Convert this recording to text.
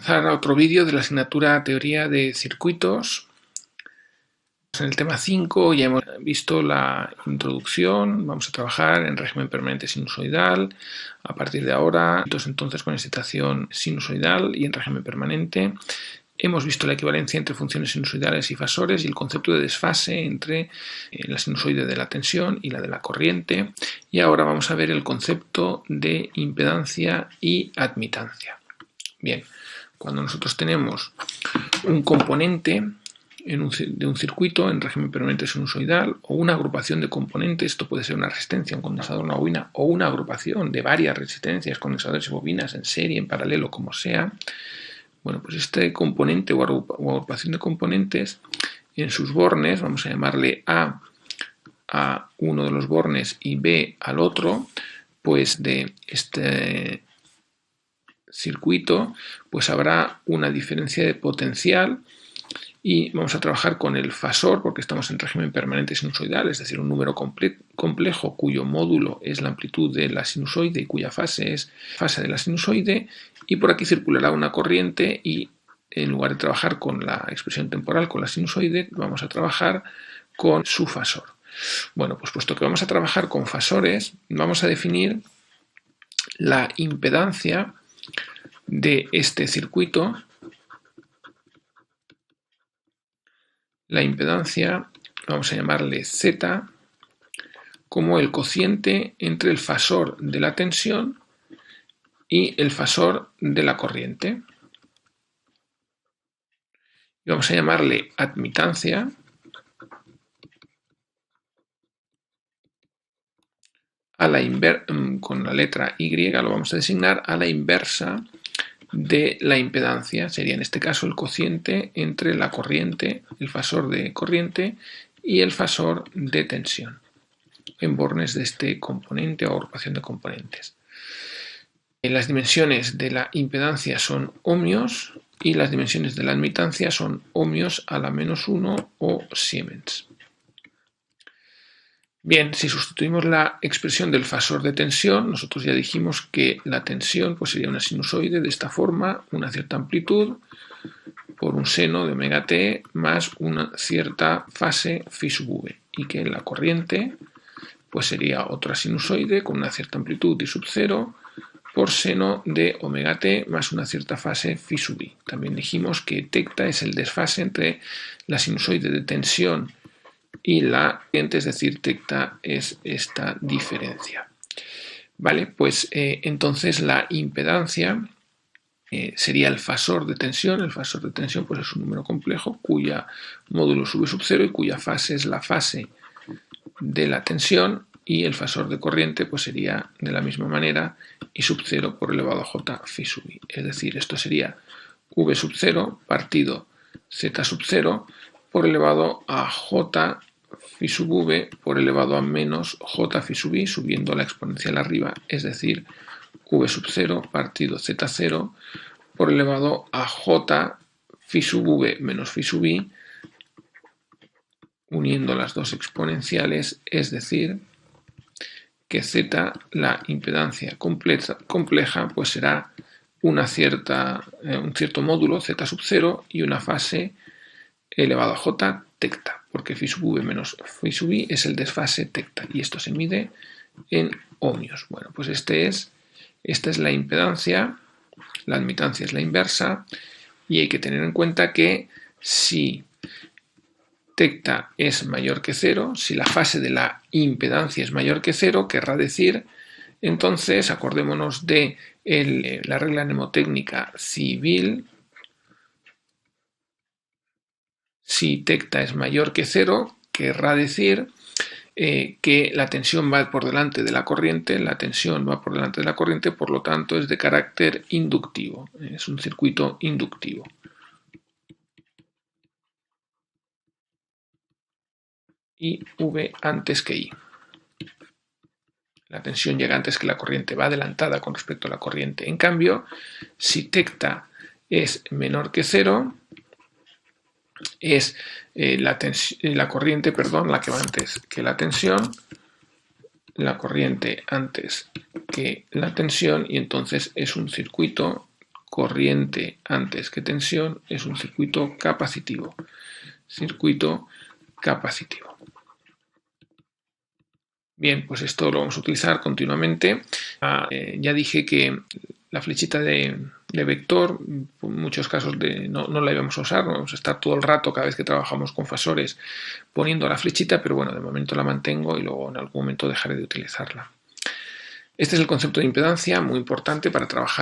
Empezar a otro vídeo de la asignatura Teoría de Circuitos. En el tema 5 ya hemos visto la introducción, vamos a trabajar en régimen permanente sinusoidal. A partir de ahora, entonces con excitación sinusoidal y en régimen permanente. Hemos visto la equivalencia entre funciones sinusoidales y fasores y el concepto de desfase entre la sinusoide de la tensión y la de la corriente. Y ahora vamos a ver el concepto de impedancia y admitancia. Bien, cuando nosotros tenemos un componente de un circuito en régimen permanente sinusoidal o una agrupación de componentes, esto puede ser una resistencia, un condensador, una bobina, o una agrupación de varias resistencias, condensadores y bobinas en serie, en paralelo, como sea. Bueno, pues este componente o agrupación de componentes en sus bornes, vamos a llamarle A a uno de los bornes y B al otro, pues de este circuito pues habrá una diferencia de potencial y vamos a trabajar con el fasor porque estamos en régimen permanente sinusoidal, es decir, un número complejo cuyo módulo es la amplitud de la sinusoide y cuya fase es fase de la sinusoide, y por aquí circulará una corriente y en lugar de trabajar con la expresión temporal, con la sinusoide, vamos a trabajar con su fasor. Bueno, pues puesto que vamos a trabajar con fasores, vamos a definir la impedancia de este circuito. La impedancia, vamos a llamarle Z, como el cociente entre el fasor de la tensión y el fasor de la corriente. Y vamos a llamarle admitancia con la letra Y, lo vamos a designar a la inversa de la impedancia. Sería en este caso el cociente entre la corriente, el fasor de corriente y el fasor de tensión en bornes de este componente o agrupación de componentes. Las dimensiones de la impedancia son ohmios y las dimensiones de la admitancia son ohmios a la menos 1 o Siemens. Bien, si sustituimos la expresión del fasor de tensión, nosotros ya dijimos que la tensión pues sería una sinusoide de esta forma, una cierta amplitud por un seno de omega t más una cierta fase phi sub v, y que la corriente pues sería otra sinusoide con una cierta amplitud y sub 0 por seno de omega t más una cierta fase phi sub i. También dijimos que tecta es el desfase entre la sinusoide de tensión y la corriente, es decir, tecta es esta diferencia. Vale, pues entonces la impedancia sería el fasor de tensión. El fasor de tensión pues es un número complejo cuya módulo sube sub 0 y cuya fase es la fase de la tensión, y el fasor de corriente pues sería de la misma manera I sub 0 por elevado a j phi sub i. Es decir, esto sería V sub 0 partido Z sub 0 por elevado a j phi sub v por elevado a menos j phi sub i, subiendo la exponencial arriba, es decir, V sub 0 partido Z0 por elevado a j phi sub v menos phi sub i, uniendo las dos exponenciales, es decir, que Z, la impedancia compleja, pues será un cierto módulo Z sub 0 y una fase elevado a j tecta, porque phi sub v menos phi sub i es el desfase tecta, y esto se mide en ohmios. Bueno, pues esta es la impedancia, la admitancia es la inversa, y hay que tener en cuenta que si tecta es mayor que 0, si la fase de la impedancia es mayor que 0, querrá decir, entonces, acordémonos de la regla mnemotécnica civil, si tecta es mayor que 0, querrá decir que la tensión va por delante de la corriente, por lo tanto es de carácter inductivo, es un circuito inductivo. Y V antes que I. La tensión llega antes que la corriente, va adelantada con respecto a la corriente. En cambio, si tecta es menor que 0, es la corriente, perdón, la que va antes que la tensión, la corriente antes que la tensión, y entonces es un circuito corriente antes que tensión es un circuito capacitivo. Circuito capacitivo. Bien, pues esto lo vamos a utilizar continuamente. Ya dije que la flechita de vector, en muchos casos no la íbamos a usar, no vamos a estar todo el rato cada vez que trabajamos con fasores poniendo la flechita, pero bueno, de momento la mantengo y luego en algún momento dejaré de utilizarla. Este es el concepto de impedancia, muy importante para trabajar